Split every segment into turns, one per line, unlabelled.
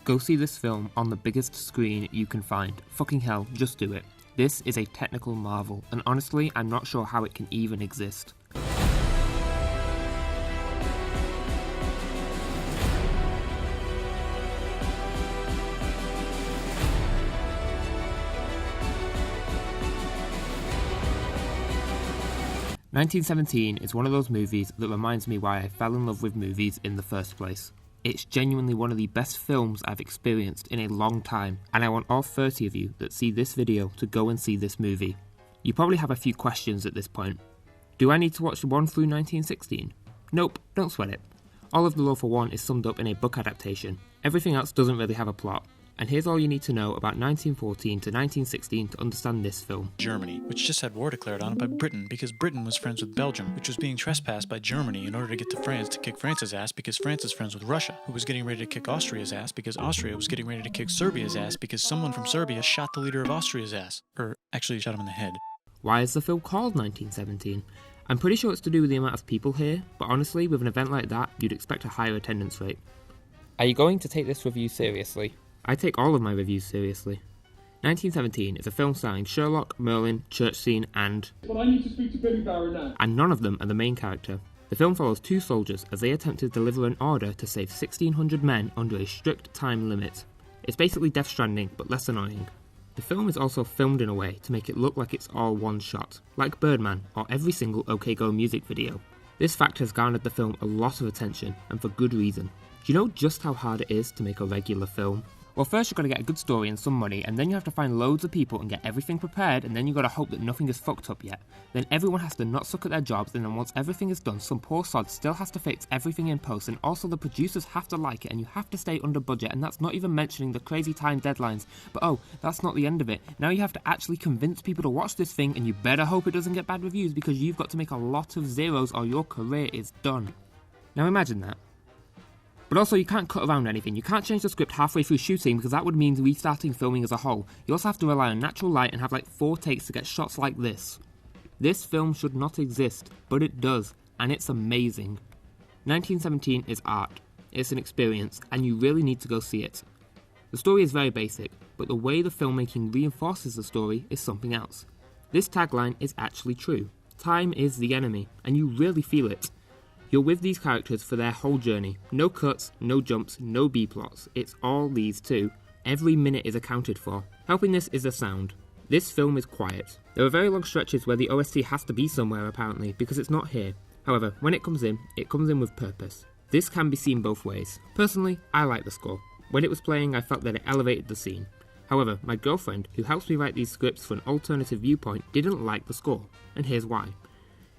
Go see this film on the biggest screen you can find. Fucking hell, just do it. This is a technical marvel, and honestly, I'm not sure how it can even exist. "1917 is one of those movies that reminds me why I fell in love with movies in the first place. It's genuinely one of the best films I've experienced in a long time, and I want all 30 of you that see this video to go and see this movie. You probably have a few questions at this point. Do I need to watch 1 through 1916? Nope, don't sweat it. All of the lore for 1 is summed up in a book adaptation. Everything else doesn't really have a plot. And here's all you need to know about 1914 to 1916 to understand this film.
Germany, which just had war declared on it by Britain because Britain was friends with Belgium, which was being trespassed by Germany in order to get to France to kick France's ass because France is friends with Russia, who was getting ready to kick Austria's ass because Austria was getting ready to kick Serbia's ass because someone from Serbia shot the leader of Austria's ass. Or actually shot him in the head.
Why is the film called 1917? I'm pretty sure it's to do with the amount of people here, but honestly, with an event like that, you'd expect a higher attendance rate. Are you going to take this review seriously? I take all of my reviews seriously. 1917 is a film starring Sherlock, Merlin, Church Scene, and...
But I need to speak to Billy Barron now.
And none of them are the main character. The film follows 2 soldiers as they attempt to deliver an order to save 1,600 men under a strict time limit. It's basically Death Stranding, but less annoying. The film is also filmed in a way to make it look like it's all one shot, like Birdman or every single OK Go music video. This fact has garnered the film a lot of attention, and for good reason. Do you know just how hard it is to make a regular film? Well, first you've got to get a good story and some money, and then you have to find loads of people and get everything prepared, and then you've got to hope that nothing is fucked up yet. Then everyone has to not suck at their jobs, and then once everything is done, some poor sod still has to fix everything in post, and also the producers have to like it, and you have to stay under budget, and that's not even mentioning the crazy time deadlines. But oh, that's not the end of it. Now you have to actually convince people to watch this thing, and you better hope it doesn't get bad reviews, because you've got to make a lot of zeros or your career is done. Now imagine that. But also, you can't cut around anything. You can't change the script halfway through shooting because that would mean restarting filming as a whole. You also have to rely on natural light and have like 4 takes to get shots like this. This film should not exist, but it does, and it's amazing. 1917 is art. It's an experience, and you really need to go see it. The story is very basic, but the way the filmmaking reinforces the story is something else. This tagline is actually true. Time is the enemy, and you really feel it. You're with these characters for their whole journey. No cuts, no jumps, no B-plots. It's all these two. Every minute is accounted for. Helping this is the sound. This film is quiet. There are very long stretches where the OST has to be somewhere apparently, because it's not here. However, when it comes in with purpose. This can be seen both ways. Personally, I like the score. When it was playing, I felt that it elevated the scene. However, my girlfriend, who helps me write these scripts for an alternative viewpoint, didn't like the score, and here's why.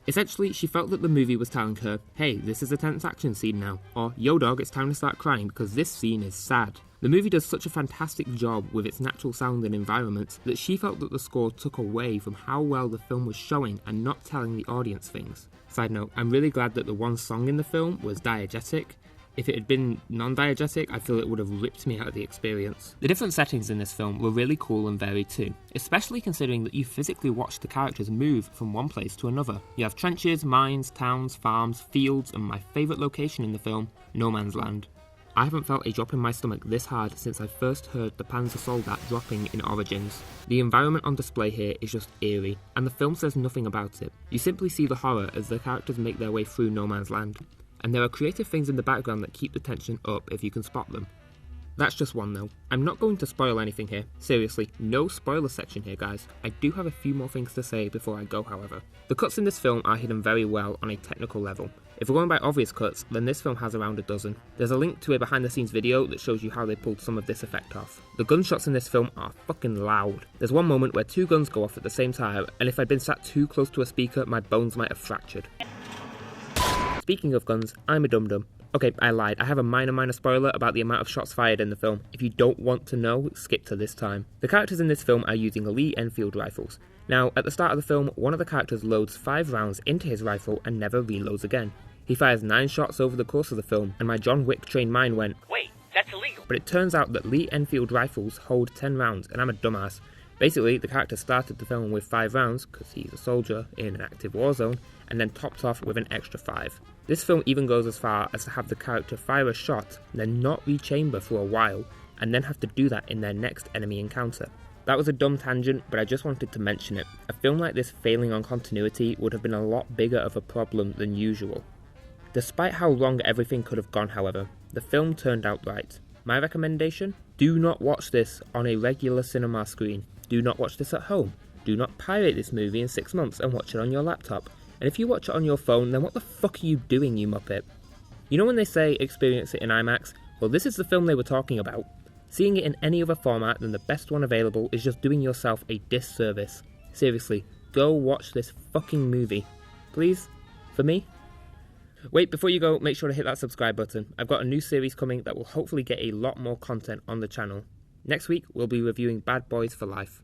Essentially, she felt that the movie was telling her, hey, this is a tense action scene now, or yo dog, it's time to start crying because this scene is sad. The movie does such a fantastic job with its natural sound and environments that she felt that the score took away from how well the film was showing and not telling the audience things. Side note, I'm really glad that the one song in the film was diegetic. If it had been non-diegetic, I feel it would have ripped me out of the experience. The different settings in this film were really cool and varied too, especially considering that you physically watch the characters move from one place to another. You have trenches, mines, towns, farms, fields, and my favourite location in the film, No Man's Land. I haven't felt a drop in my stomach this hard since I first heard the Panzersoldat dropping in Origins. The environment on display here is just eerie, and the film says nothing about it. You simply see the horror as the characters make their way through No Man's Land. And there are creative things in the background that keep the tension up if you can spot them. That's just one though. I'm not going to spoil anything here. Seriously, no spoiler section here guys. I do have a few more things to say before I go however. The cuts in this film are hidden very well on a technical level. If we're going by obvious cuts, then this film has around a dozen. There's a link to a behind the scenes video that shows you how they pulled some of this effect off. The gunshots in this film are fucking loud. There's one moment where 2 guns go off at the same time, and if I'd been sat too close to a speaker, my bones might have fractured. Speaking of guns, I'm a dum-dum. Okay, I lied. I have a minor spoiler about the amount of shots fired in the film. If you don't want to know, skip to this time. The characters in this film are using Lee Enfield rifles. Now, at the start of the film, one of the characters loads 5 rounds into his rifle and never reloads again. He fires 9 shots over the course of the film, and my John Wick trained mind went, wait, that's illegal. But it turns out that Lee Enfield rifles hold 10 rounds, and I'm a dumbass. Basically, the character started the film with 5 rounds, because he's a soldier in an active war zone, and then topped off with an extra 5. This film even goes as far as to have the character fire a shot, and then not rechamber for a while, and then have to do that in their next enemy encounter. That was a dumb tangent, but I just wanted to mention it. A film like this failing on continuity would have been a lot bigger of a problem than usual. Despite how wrong everything could have gone, however, the film turned out right. My recommendation? Do not watch this on a regular cinema screen. Do not watch this at home. Do not pirate this movie in 6 months and watch it on your laptop. And if you watch it on your phone, then what the fuck are you doing, you muppet? You know when they say experience it in IMAX? Well, this is the film they were talking about. Seeing it in any other format than the best one available is just doing yourself a disservice. Seriously, go watch this fucking movie. Please? For me? Wait, before you go, make sure to hit that subscribe button. I've got a new series coming that will hopefully get a lot more content on the channel. Next week, we'll be reviewing Bad Boys for Life.